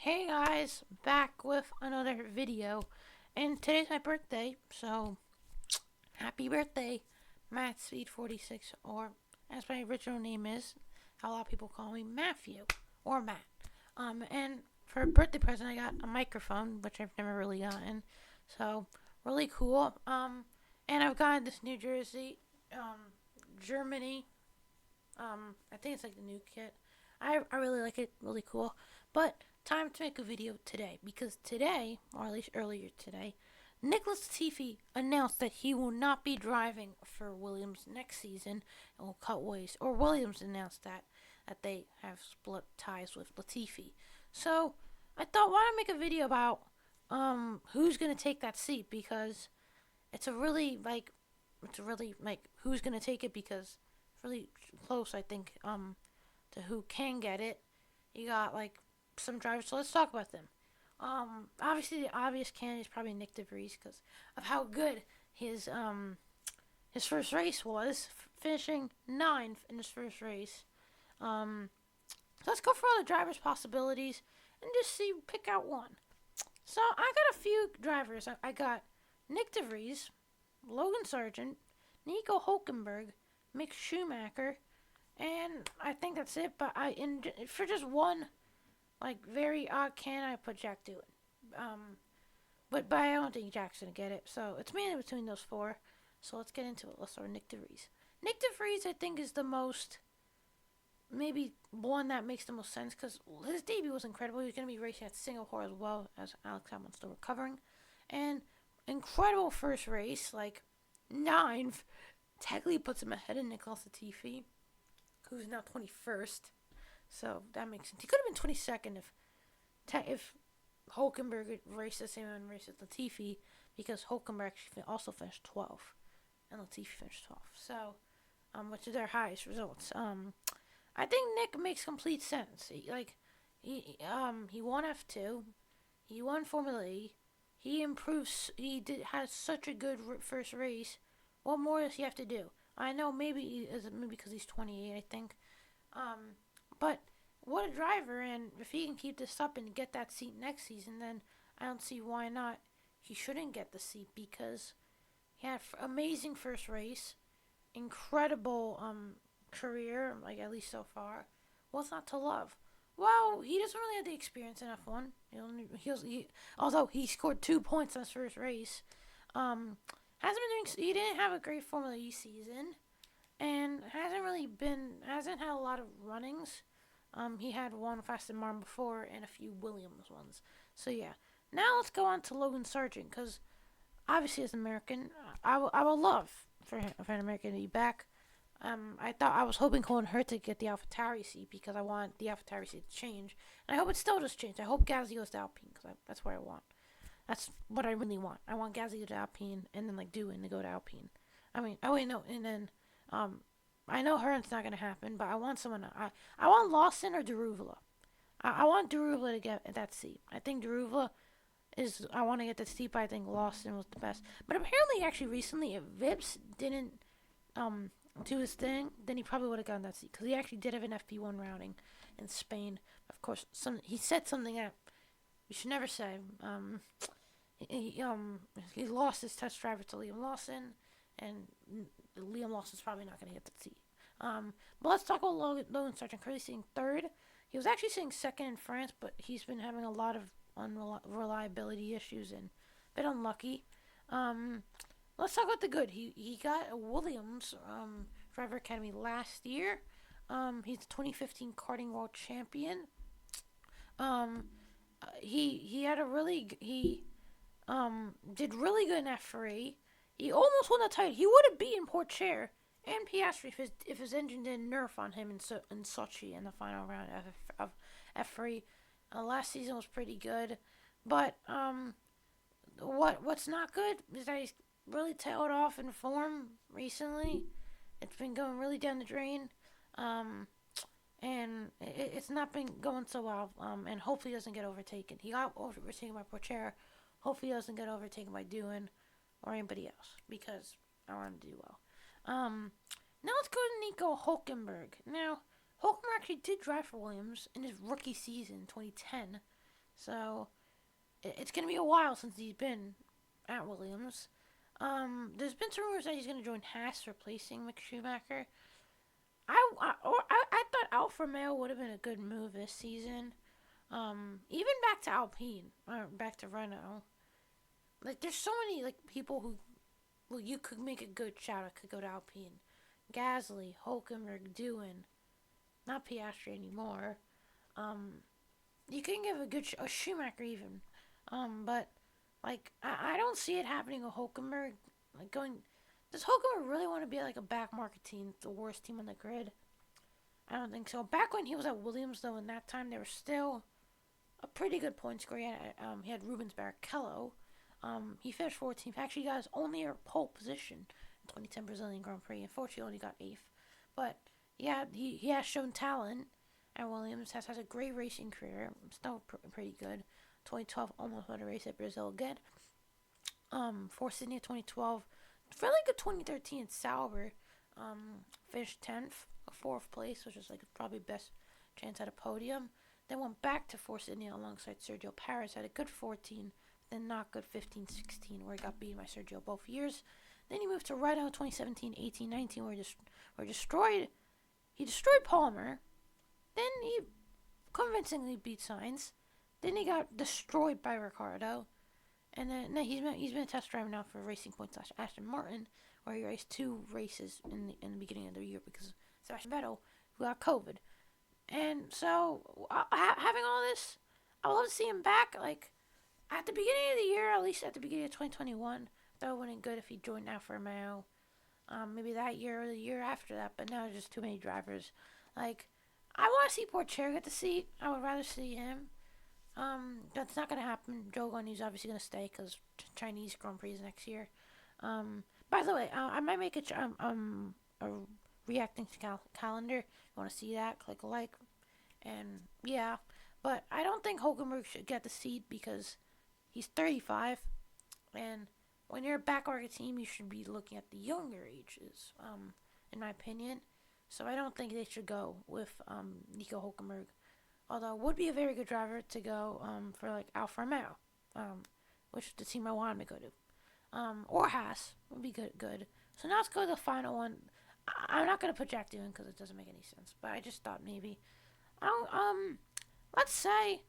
Hey guys, back with another video, and today's my birthday, so happy birthday, Matt Speed 46, or as my original name is, how a lot of people call me Matthew, or Matt. And for a birthday present, I got a microphone, which I've never really gotten, so really cool. And I've gotten this New Jersey, Germany, I think it's like the new kit. I really like it, really cool. But time to make a video today because today, or at least earlier today, Nicholas Latifi announced that he will not be driving for Williams next season and will cut ways. Or Williams announced that they have split ties with Latifi. So I thought, why not make a video about who's gonna take that seat because it's really like who's gonna take it because it's really close, I think, to who can get it. You got like some drivers, so let's talk about them. Obviously the obvious candidate is probably Nick DeVries because of how good his first race was, finishing ninth in his first race. So let's go for all the drivers' possibilities and just pick out one. So I got a few drivers. I got Nick DeVries, Logan Sargent, Nico Hulkenberg, Mick Schumacher, and I think that's it. But for just one like very odd can, I put Jack Doohan. But I don't think Jack's gonna get it. So it's mainly between those four. So let's get into it. Let's start with Nick DeVries. Nick DeVries, I think, is the most maybe one that makes the most sense because his debut was incredible. He's gonna be racing at Singapore as well as Alex Hamilton's still recovering, and incredible first race, like ninth. Technically puts him ahead of Nicholas Latifi, who's now 21st. So that makes sense. He could have been 22nd if Hulkenberg had raced the same amount of race as Latifi, because Hulkenberg actually also finished 12th and Latifi finished 12th. So, which is their highest results. I think Nick makes complete sense. He won F2, he won Formula E, he improves. Has such a good first race. What more does he have to do? I know maybe because he's 28, I think. But what a driver! And if he can keep this up and get that seat next season, then I don't see why not. He shouldn't get the seat because he had amazing first race, incredible career, like at least so far. What's not to love? Well, he doesn't really have the experience in F1. Although he scored 2 points in his first race, hasn't been doing. He didn't have a great Formula E season, and hasn't had a lot of runnings. He had one Fast and Martin before and a few Williams ones. So yeah. Now let's go on to Logan Sargent because obviously as an American, I would love for an American to be back. I was hoping Colin Hurt to get the AlphaTauri seat because I want the AlphaTauri seat to change, and I hope it still does change. I hope Gasly goes to Alpine because that's what I want. That's what I really want. I want Gasly to go to Alpine and then like Doohan to go to Alpine. I mean, oh wait, no, and then I know Hearn's not gonna happen, but I want someone. I want Lawson or Daruvula. I want Daruvula to get that seat. I think Daruvula is. I want to get the seat, but I think Lawson was the best. But apparently, actually, recently, if Vips didn't do his thing, then he probably would have gotten that seat because he actually did have an FP1 routing in Spain. Of course, he said something that you should never say. He lost his test driver to Liam Lawson, and Liam Lawson's probably not going to get the seat. But let's talk about Logan Sargent. Currently sitting third. He was actually sitting second in France, but he's been having a lot of unreliability issues and a bit unlucky. Let's talk about the good. He got a Williams Driver Academy last year. He's the 2015 karting world champion. He had a really he did really good in F3. He almost won the title. He would have beaten Porcher and Piastri if his engine didn't nerf on him in Sochi in the final round of F3. Last season was pretty good, but what's not good is that he's really tailed off in form recently. It's been going really down the drain, and it's not been going so well. And hopefully he doesn't get overtaken. He got overtaken by Porcher. Hopefully he doesn't get overtaken by Doohan or anybody else because I want him to do well. Now let's go to Nico Hulkenberg. Now, Hulkenberg actually did drive for Williams in his rookie season, 2010. So it's going to be a while since he's been at Williams. There's been some rumors that he's going to join Haas, replacing Mick Schumacher. I thought Alfa Romeo would have been a good move this season. Even back to Alpine, or back to Renault. Like, there's so many like people who, well, you could make a good shout. It could go to Alpine, Gasly, Hulkenberg, Doohan, not Piastri anymore. Um, you can give a Schumacher even. But like I don't see it happening with Hulkenberg. Like going, does Hulkenberg really want to be like a back market team, the worst team on the grid? I don't think so. Back when he was at Williams, though, in that time, they were still a pretty good point scorer. He had Rubens Barrichello. He finished 14th. Actually, got his only pole position in 2010 Brazilian Grand Prix. Unfortunately, only got 8th. But yeah, he has shown talent. And Williams has a great racing career. Still pretty good. 2012 almost won a race at Brazil again. For Sydney 2012, fairly good 2013 at Sauber. Finished 10th, 4th place, which is like probably best chance at a podium. Then went back to Force India alongside Sergio Perez, had a good 14, then not good 15, 16, where he got beaten by Sergio both years. Then he moved to Renault 2017, 18, 19, where he destroyed Palmer. Then he convincingly beat Sainz. Then he got destroyed by Ricardo. And then he's been a test driver now for Racing Point / Aston Martin, where he raced 2 races in the beginning of the year because Sebastian Vettel, who got COVID. And so, having all this, I would love to see him back, like, at the beginning of the year, at least at the beginning of 2021. That would have been good if he joined Alfa Romeo. Maybe that year or the year after that, but now there's just too many drivers. Like, I want to see Porcher get the seat. I would rather see him. That's not going to happen. Joe Guanyu's obviously going to stay because Chinese Grand Prix is next year. By the way, I might make a reacting to calendar. If you want to see that, click like. And yeah, but I don't think Hulkenberg should get the seat because he's 35. And when you're a back market team, you should be looking at the younger ages, in my opinion. So I don't think they should go with Nico Hulkenberg. Although it would be a very good driver to go for like Alfa Romeo, which is the team I want him to go to. Or Haas would be good. So now let's go to the final one. I'm not going to put Jack Doohan because it doesn't make any sense. But I just thought maybe. Let's say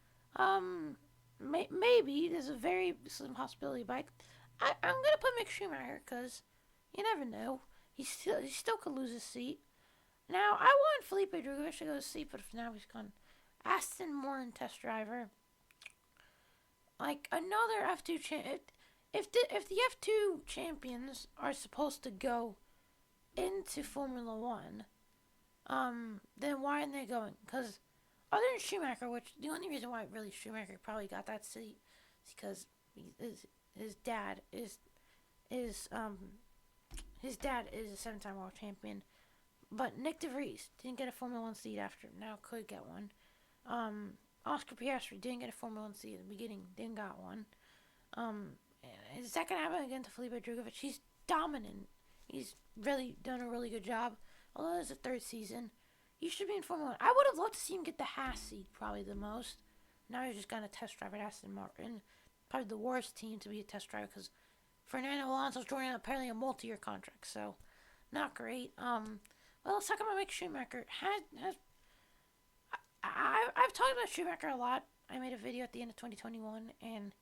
maybe there's a very slim possibility. But I'm going to put Mick Schumacher because you never know. He still could lose his seat. Now, I want Felipe Drugovich to go to seat, but now he's gone. Aston Martin test driver. Like, another F2 if the F2 champions are supposed to go into Formula 1, then why aren't they going? Because other than Schumacher, which the only reason why really Schumacher probably got that seat is because his dad is a 7-time world champion. But Nick DeVries didn't get a Formula 1 seat after. Now could get one. Oscar Piastri didn't get a Formula 1 seat at the beginning. Didn't got one. Is that going to happen again to Felipe Drugovich? He's dominant. He's really done a really good job. Although it's a 3rd season. He should be in Formula 1. I would have loved to see him get the Haas seat probably the most. Now he's just going to test drive at Aston Martin. Probably the worst team to be a test driver because Fernando Alonso's joining apparently a multi-year contract. So, not great. Well, let's talk about Mick Schumacher. I've talked about Schumacher a lot. I made a video at the end of 2021, and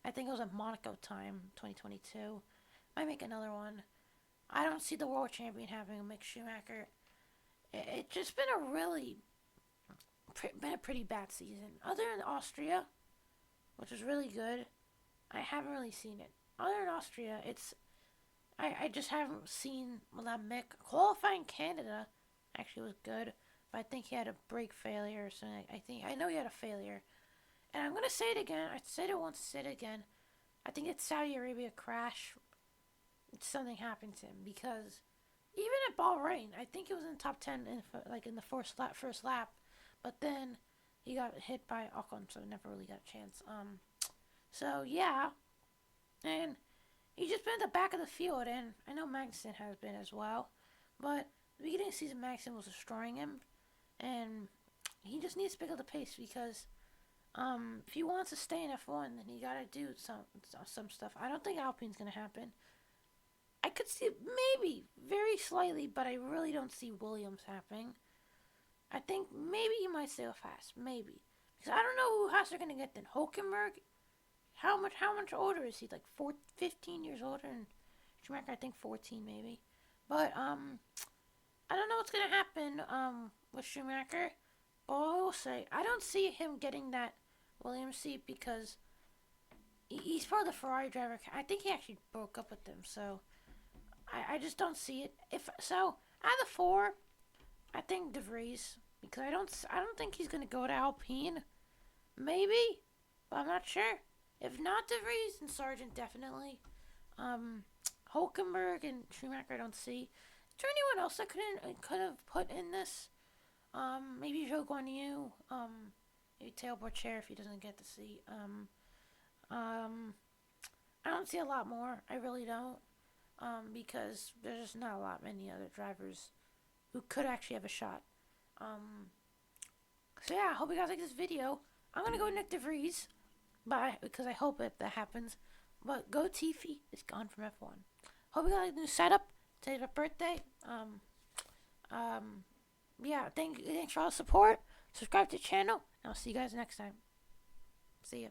I think it was at Monaco time, 2022. I make another one. I don't see the world champion having a Mick Schumacher. It's just been a pretty bad season. Other than Austria, which was really good, I haven't really seen it. Other than Austria, I just haven't seen that Mick. Qualifying Canada actually was good, but I think he had a brake failure or something. I know he had a failure. And I'm going to say it again. I said it once, say it again. I think it's Saudi Arabia crash. Something happened to him because even at Bahrain, I think he was in the top 10 in the first lap. But then he got hit by Ocon, so never really got a chance. So, yeah. And he's just been at the back of the field, and I know Magnussen has been as well. But at the beginning of the season, Magnussen was destroying him, and he just needs to pick up the pace because If he wants to stay in F1, then he gotta do some stuff. I don't think Alpine's gonna happen. I could see maybe very slightly, but I really don't see Williams happening. I think maybe he might stay with Haas, maybe because I don't know who Haas are gonna get then. Hulkenberg, how much older is he? Like 15 years older, and Schumacher I think 14 maybe. But I don't know what's gonna happen with Schumacher. But I will say I don't see him getting that Williams seat because he's part of the Ferrari driver. I think he actually broke up with them, so I just don't see it. If so, out of the four, I think De Vries because I don't think he's gonna go to Alpine. Maybe, but I'm not sure. If not De Vries, then Sargent definitely. Um, Hulkenberg and Schumacher I don't see. Is there anyone else that could have put in this? Maybe Joe Guan Yu. Maybe Tailboard Chair if he doesn't get the seat. Um, I don't see a lot more. I really don't. Because there's just not a lot many other drivers who could actually have a shot. Um, so yeah, I hope you guys like this video. I'm gonna go Nick DeVries, because I hope that happens. But Goatifi is gone from F1. Hope you guys like the new setup. Today's my birthday. Um, yeah, thanks for all the support. Subscribe to the channel, and I'll see you guys next time. See ya.